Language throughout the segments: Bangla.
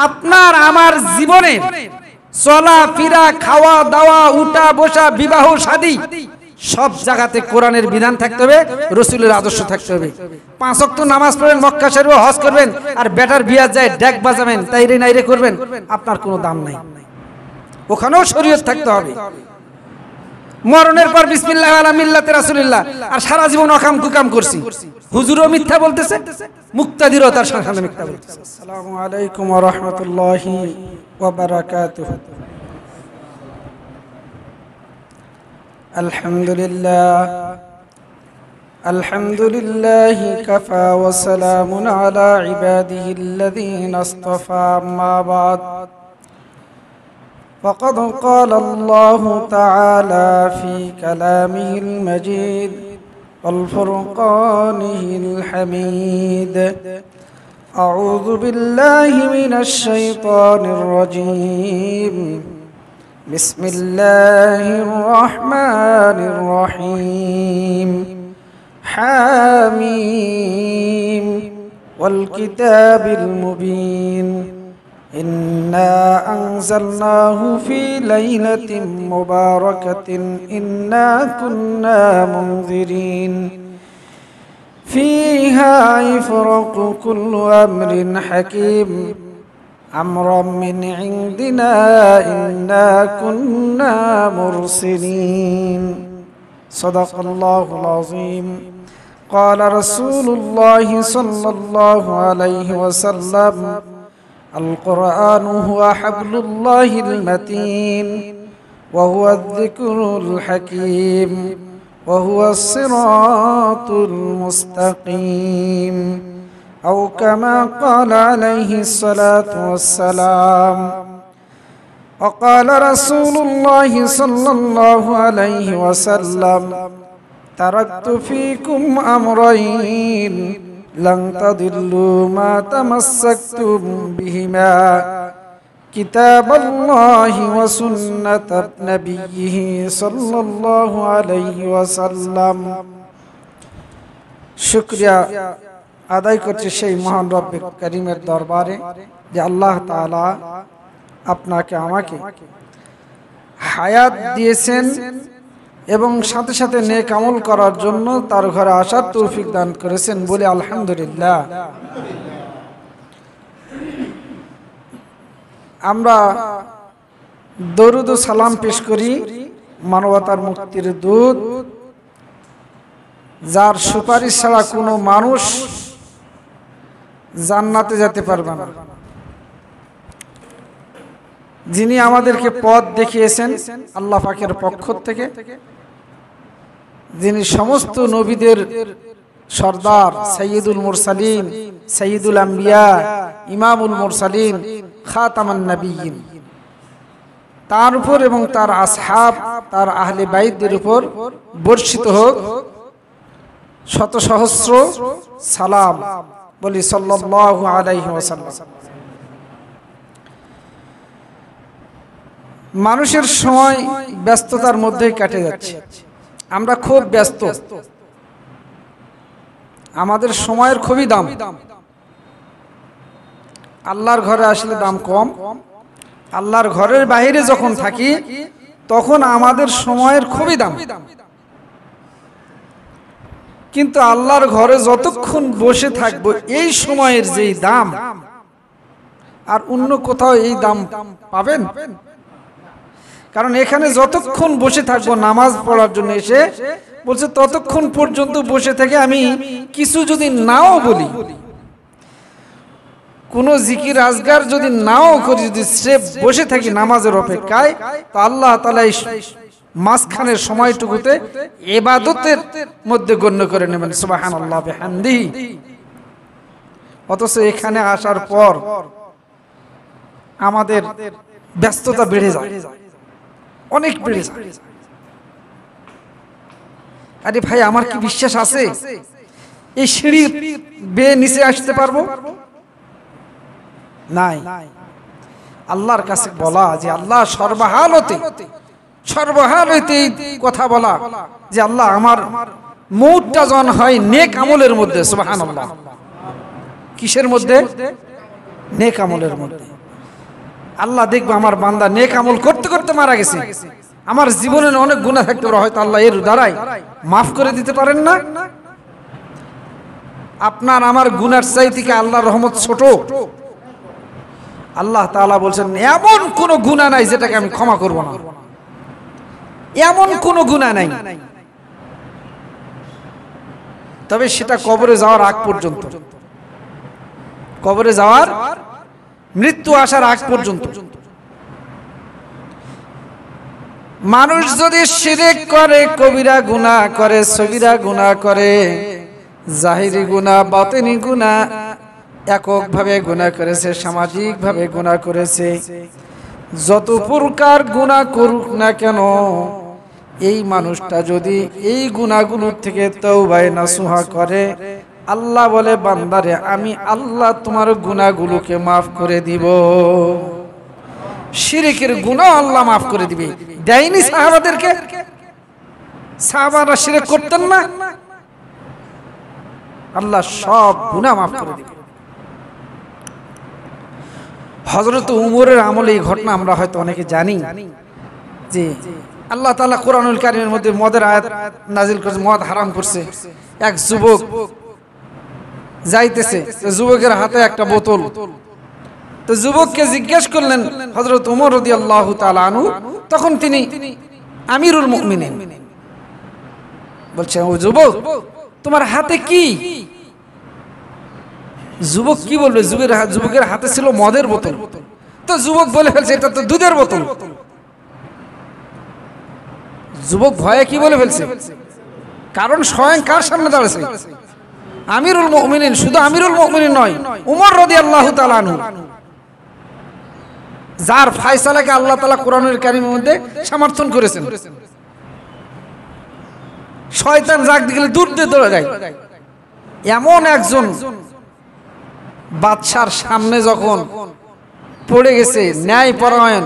আপনার আমার জীবনের চলা ফিরা, খাওয়া দাওয়া, উঠা বসা, বিবাহ শাদী সব জায়গাতে কোরআনের বিধান থাকতে হবে, রাসূলের আদর্শ থাকতে হবে। 5 ওয়াক্ত নামাজ পড়বেন, মক্কা শরীফে হজ করবেন, আর বেটার বিয়া যায় ডেক বাজাবেন, তাইরে নাইরে করবেন, আপনার কোনো দাম নাই। ওখানেও শরীয়ত থাকতে হবে। মরণের পর বিসমিল্লাহ আলা মিল্লাতে রাসূলুল্লাহ, আর সারা জীবন অকাম কুকাম করছি। হুজুরও মিথ্যা বলতেছে, মুক্তাদিরও তার সাথে মিথ্যা বলতেছে। আসসালামু আলাইকুম ওয়া রাহমাতুল্লাহি ওয়া বারাকাতুহু। আলহামদুলিল্লাহি কাফা ওয়া সালামুন আলা ইবাদিহিল্লাযীনা ইসতাফা, আম্মা বা'দ। فقد قال الله تعالى في كلامه المجيد والفرقانه الحميد: أعوذ بالله من الشيطان الرجيم، بسم الله الرحمن الرحيم، حاميم والكتاب المبين، إنا أنزلناه في ليلة مباركة إنا كنا منذرين فيها يفرق كل أمر حكيم أمرا من عندنا إنا كنا مرسلين صدق الله العظيم. قال رسول الله صلى الله عليه وسلم: القرآن هو حبل الله المتين وهو الذكر الحكيم وهو الصراط المستقيم، أو كما قال عليه الصلاة والسلام. وقال رسول الله صلى الله عليه وسلم: تركت فيكم أمرين لن تضلوا ما تمسكتم بهما، كتاب الله وسنة نبيه صلى الله عليه وسلم. শুকরিয়া আদায় করছি সেই মহান রব্বে করিমের দরবারে যে আল্লাহ তাআলা আপনাকে আমাকে হায়াত দিয়েছেন এবং সাথে সাথে নেক আমল করার জন্য তার ঘরে আসার তৌফিক দান করেছেন, বলে আলহামদুলিল্লাহ। আমরা দরুদ ও সালাম পেশ করি মানবতার মুক্তির দূত, যার সুপারিশ ছাড়া কোনো মানুষ জান্নাতে যেতে পারবে না, যিনি আমাদেরকে পথ দেখিয়েছেন আল্লাহ পাকের পক্ষ থেকে, যিনি সমস্ত নবীদের সর্দার, সাইয়্যিদুল মুরসালিন, সাইয়্যিদুল আম্বিয়া, ইমামুল মুরসালিন, খাতামান নবিয়্যিন, তার উপর এবং তার আসহাব, তার আহলে বাইতদের উপর বর্ষিত হোক শত সহস্র সালাম, বলি সাল্লাল্লাহু আলাইহি ওয়াসাল্লাম। মানুষের সময় ব্যস্ততার মধ্যেই কেটে যাচ্ছে, আমরা খুব ব্যস্ত, আমাদের সময়ের খুবই দাম। আল্লাহর ঘরে আসলে দাম কম, আল্লাহর ঘরের বাইরে যখন থাকি তখন আমাদের সময়ের খুবই দাম। কিন্তু আল্লাহর ঘরে যতক্ষণ বসে থাকবো এই সময়ের যেই দাম, আর অন্য কোথাও এই দাম পাবেন? কারণ এখানে যতক্ষণ বসে থাকবো নামাজ পড়ার জন্য এসে বলছে, ততক্ষণ পর্যন্ত বসে থেকে আমি কিছু যদি নাও বলি, কোনো জিকির আজগার যদি নাও করি, যদি সে বসে থাকি নামাজের অপেক্ষায়, তো আল্লাহ তাআলা এই মাঝখানের সময়টুকুতে ইবাদতের মধ্যে গণ্য করে নেবেন। সুবহানাল্লাহ বিহামদিহি। অথচ এখানে আসার পর আমাদের ব্যস্ততা বেড়ে যায়, অনেক বেড়ে যায়। আরে ভাই, আমার কি বিশ্বাস আছে এই সিঁড়ি বেয়ে নিচে আসতে পারবো? নাই। আল্লাহর কাছে বলা যে আল্লাহ সর্বহালতে এই কথা বলা যে আল্লাহ আমার মউতটা যখন হয় নেক আমলের মধ্যে, সুবহানাল্লাহ, কিসের মধ্যে? নেক আমলের মধ্যে। আল্লাহ দেখবে আমার বান্দা নেক আমল করতে করতে মারা গেছে, আমার জীবনে অনেক গুনাহ থাকতে পারে, হয়তো আল্লাহ এর দ্বারাই মাফ করে দিতে পারেন না। আপনার আমার গুনার চাইতে কি আল্লাহর রহমত ছোট? আল্লাহ তাআলা বলছেন এমন কোন গুনাহ নাই যেটাকে আমি ক্ষমা করব না, এমন কোন গুনাহ নাই, তবে সেটা কবরে যাওয়ার আগ পর্যন্ত, কবরে যাওয়ার মৃত্যু আসার আগ পর্যন্ত। মানুষ যদি শিরক করে, কবিরা গুনাহ করে, সগীরা গুনাহ করে, জাহিরি গুনাহ, বাতিনি গুনাহ, এককভাবে গুনাহ করেছে, সামাজিকভাবে গুনাহ করেছে, যত প্রকার গুনাহ করুক না কেন, এই মানুষটা যদি এই গুনাহগুলোর থেকে তওবা নাসুহা করে, আল্লাহ বলে বান্দারে আমি আল্লাহ তোমার গুনাহগুলোকে মাফ করে দিব। শিরকের গুনাহ আল্লাহ মাফ করে দিবে। দেয়নি সাহাবাদেরকে? সাহাবারা শিরক করতেন না? আল্লাহ সব গুনাহ মাফ করে দিবে। হযরত উমরের আমলে এই ঘটনা আমরা হয়তো অনেকে জানি যে আল্লাহ তাআলা কোরআনুল কারীমের মধ্যে মদের আয়াত নাজিল করেছে, মদ হারাম করছে। এক যুবক যাইতেছে, যুবকের হাতে একটা বোতল, তো যুবককে জিজ্ঞেস করলেন হযরত ওমর রাদিয়াল্লাহু তাআলা আনহু, তখন তিনি আমিরুল মুমিনিন, বলছে ও যুবক তোমার হাতে কি? যুবক কি বলবে? যুবকের হাতে ছিল মদের বোতল। তো যুবক বলে ফেলছে এটা তো দুধের বোতল। যুবক ভয়ে কি বলে ফেলছে? কারণ স্বয়ং কার সামনে দাঁড়াচ্ছে? আমিরুল মুমিনিন। শুধু আমিরুল মুমিনিন নয়, ওমর রাদিয়াল্লাহু তাআলা আনহু, যার ফয়সালাকে আল্লাহ তাআলা কোরআনুল কারীমের মধ্যে সমর্থন করেছেন। শয়তান জাগ দিলে দূর দিয়ে দৌড়ে যায়। এমন একজন বাদশার সামনে যখন পড়ে গেছে, ন্যায় পরায়ণ,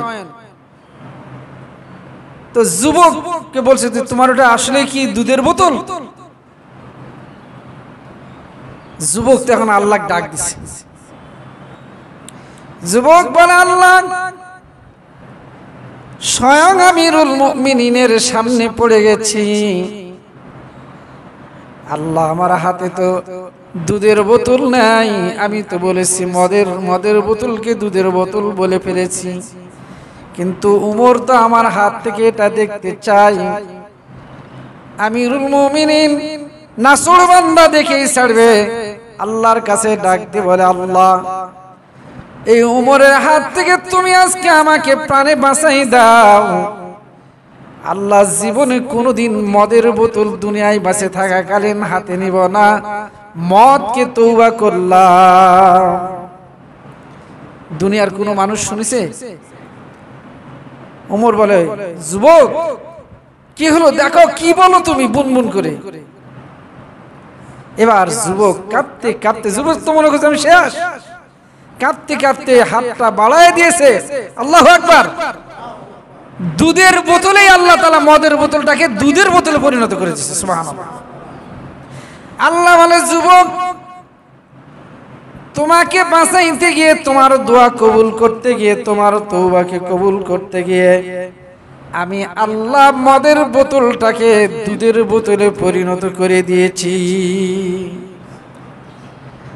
তো যুবককে বলছে তোমার ওটা আসলে কি দুধের বোতল? যুবক তখন আল্লাহ ডাক দিছে। যুবক বলে আল্লাহ স্বয়ং আমিরুল মুমিনিনের সামনে পড়ে গেছি, আল্লাহ আমার হাতে তো দুধের বোতল নাই, আমি তো বলেছি মদের বোতলকে দুধের বোতল বলে ফেলেছি, কিন্তু উমর তো আমার হাত থেকে এটা দেখতে চাই। আমিরুল মুমিনিন নাসুর বান্দা দেখেই ছাড়বে। আল্লাহর কাছে ডাক দিয়ে বলে আল্লাহ এই উমরের হাত থেকে তুমি আজকে আমাকে প্রাণে বাঁচাই দাও। আল্লাহ জীবনে কোনোদিন মদের বোতল দুনিয়ায় বেঁচে থাকাকালীন হাতে নিব না, মদকে তওবা করলাম। দুনিয়ার কোনো মানুষ শুনেছে? ওমর বলে যুবক কি হলো দেখো, কি বলো তুমি বুনবুন করে। এবার যুবক কাঁপতে কাঁপতে, যুবক তো মনে করছে আমি শেষ, কাঁপতে কাঁপতে হাতটা বাড়ায় দিয়েছে। আল্লাহু আকবার। দুধের বোতলেই আল্লাহ তাআলা মদের বোতলটাকে দুধের বোতলে পরিণত করে দিয়েছে। সুবহানাল্লাহ। আল্লাহ বলে যুবক তোমাকে বাঁচাইতে গিয়ে, তোমার দোয়া কবুল করতে গিয়ে, তোমার তওবাকে কবুল করতে গিয়ে আমি আল্লাহ মদের বোতলটাকে দুধের বোতলে পরিণত করে দিয়েছি।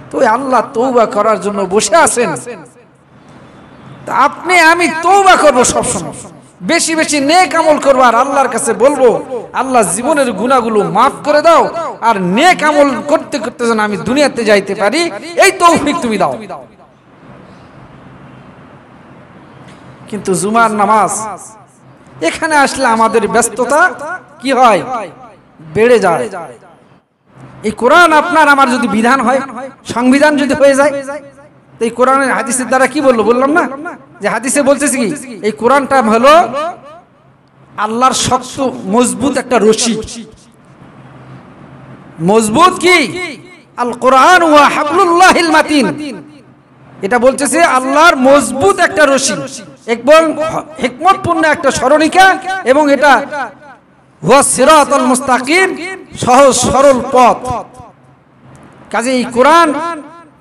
তো আল্লাহ তওবা করার জন্য বসে আছেন। তা আপনি আমি তওবা করব, সবসময় বেশি বেশি নেক আমল করব, আর আল্লাহর কাছে বলবো আল্লাহ জীবনের গুনাহগুলো মাফ করে দাও, আর নেক আমল করতে করতে যেন আমি দুনিয়াতে যাইতে পারি, এই তৌফিক তুমি দাও। কিন্তু জুমার নামাজ এখানে আসলে আমাদের ব্যস্ততা কি হয়? বেড়ে যায়। এই কোরআন আপনার আমার যদি বিধান হয়, সংবিধান যদি হয়ে যায়, তো এই কোরআনের হাদিসের দ্বারা কি বললো? বললাম না যে হাদিসে বলতেছে কি এই কোরআনটা হলো আল্লাহর শক্ত মজবুত একটা রশি। মজবুত কি? আল কোরআন ওয়া হাবলুল্লাহিল মাতিন। এটা বলতেছে আল্লাহর মজবুত একটা রশি এবং হিকমতপূর্ণ একটা স্মরণিকা, এবং এটা হুয়া সিরাতাল মুস্তাকিম, সহজ সরল পথ। কাজে এই কোরআন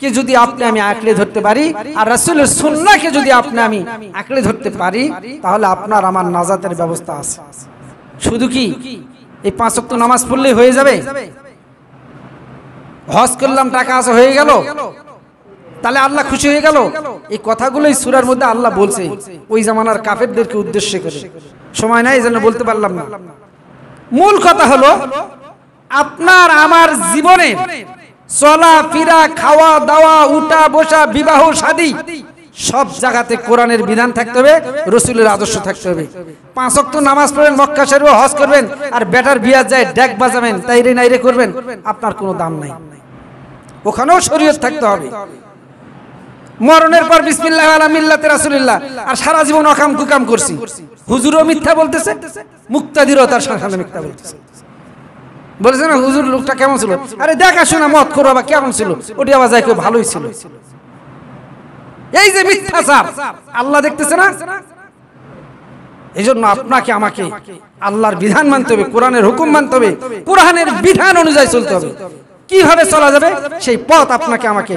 কে যদি আপনি আমি আঁকড়ে ধরতে পারি, আর রাসূলের সুন্নাহকে যদি আপনি আমি আঁকড়ে ধরতে পারি, তাহলে আপনার আমার নাজাতের ব্যবস্থা আছে। শুধু কি এই 5 ওয়াক্ত নামাজ পড়লেই হয়ে যাবে? হজ করলাম, টাকা আছে, হয়ে গেল, তাহলে আল্লাহ খুশি হয়ে গেল? এই কথাগুলোই সূরার মধ্যে আল্লাহ বলছে ওই জামানার কাফেরদেরকে উদ্দেশ্য করে। সময় নাই এজন্য বলতে পারলাম না। মূল কথা হলো আপনার আমার জীবনে চলা ফিরা, খাওয়া দাওয়া, উঠা বসা, বিবাহ শাদী সব জায়গাতে কোরআনের বিধান থাকতে হবে, রাসূলের আদর্শ থাকতে হবে। 5 ওয়াক্ত নামাজ পড়বেন, মক্কা শরীফে হজ করবেন, আর বেটার বিয়া যায় ডেক বাজাবেন, তাইরে নাইরে করবেন, আপনার কোনো দাম নাই। ওখানেও শরীয়ত থাকতে হবে। মরণের পর বিসমিল্লাহ আলা মিল্লাতে রাসূলুল্লাহ, আর সারা জীবন অকাম কুকাম করছি। হুজুরও মিথ্যা বলতেছে, মুক্তাদিরও তার সাথে মিথ্যা বলতেছে। বলেছে না হুজুর লোকটা কেমন ছিল? আরে দেখাশোনা মত করো, বা কেমন ছিল? ওটি আবার যাই কেউ ভালোই ছিল। এই যে মিথ্যাচার, আল্লাহ দেখতেছে না? এই জন্য আপনাকে আমাকে আল্লাহর বিধান মানতে হবে, কোরআনের হুকুম মানতে হবে, কোরআনের বিধান অনুযায়ী চলতে হবে। কিভাবে চলা যাবে সেই পথ আপনাকে আমাকে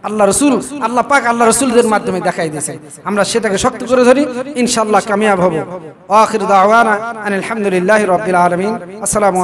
আল্লাহ রাসূল, আল্লাহ পাক আল্লাহ রাসূলদের মাধ্যমে দেখাই দিয়েছেন। আমরা সেটাকে শক্ত করে ধরি, ইনশাআল্লাহ কামিয়াব হব। আখির দাওয়ানা আনিল হামদুলিল্লাহি রাব্বিল আলামিন। আসসালামু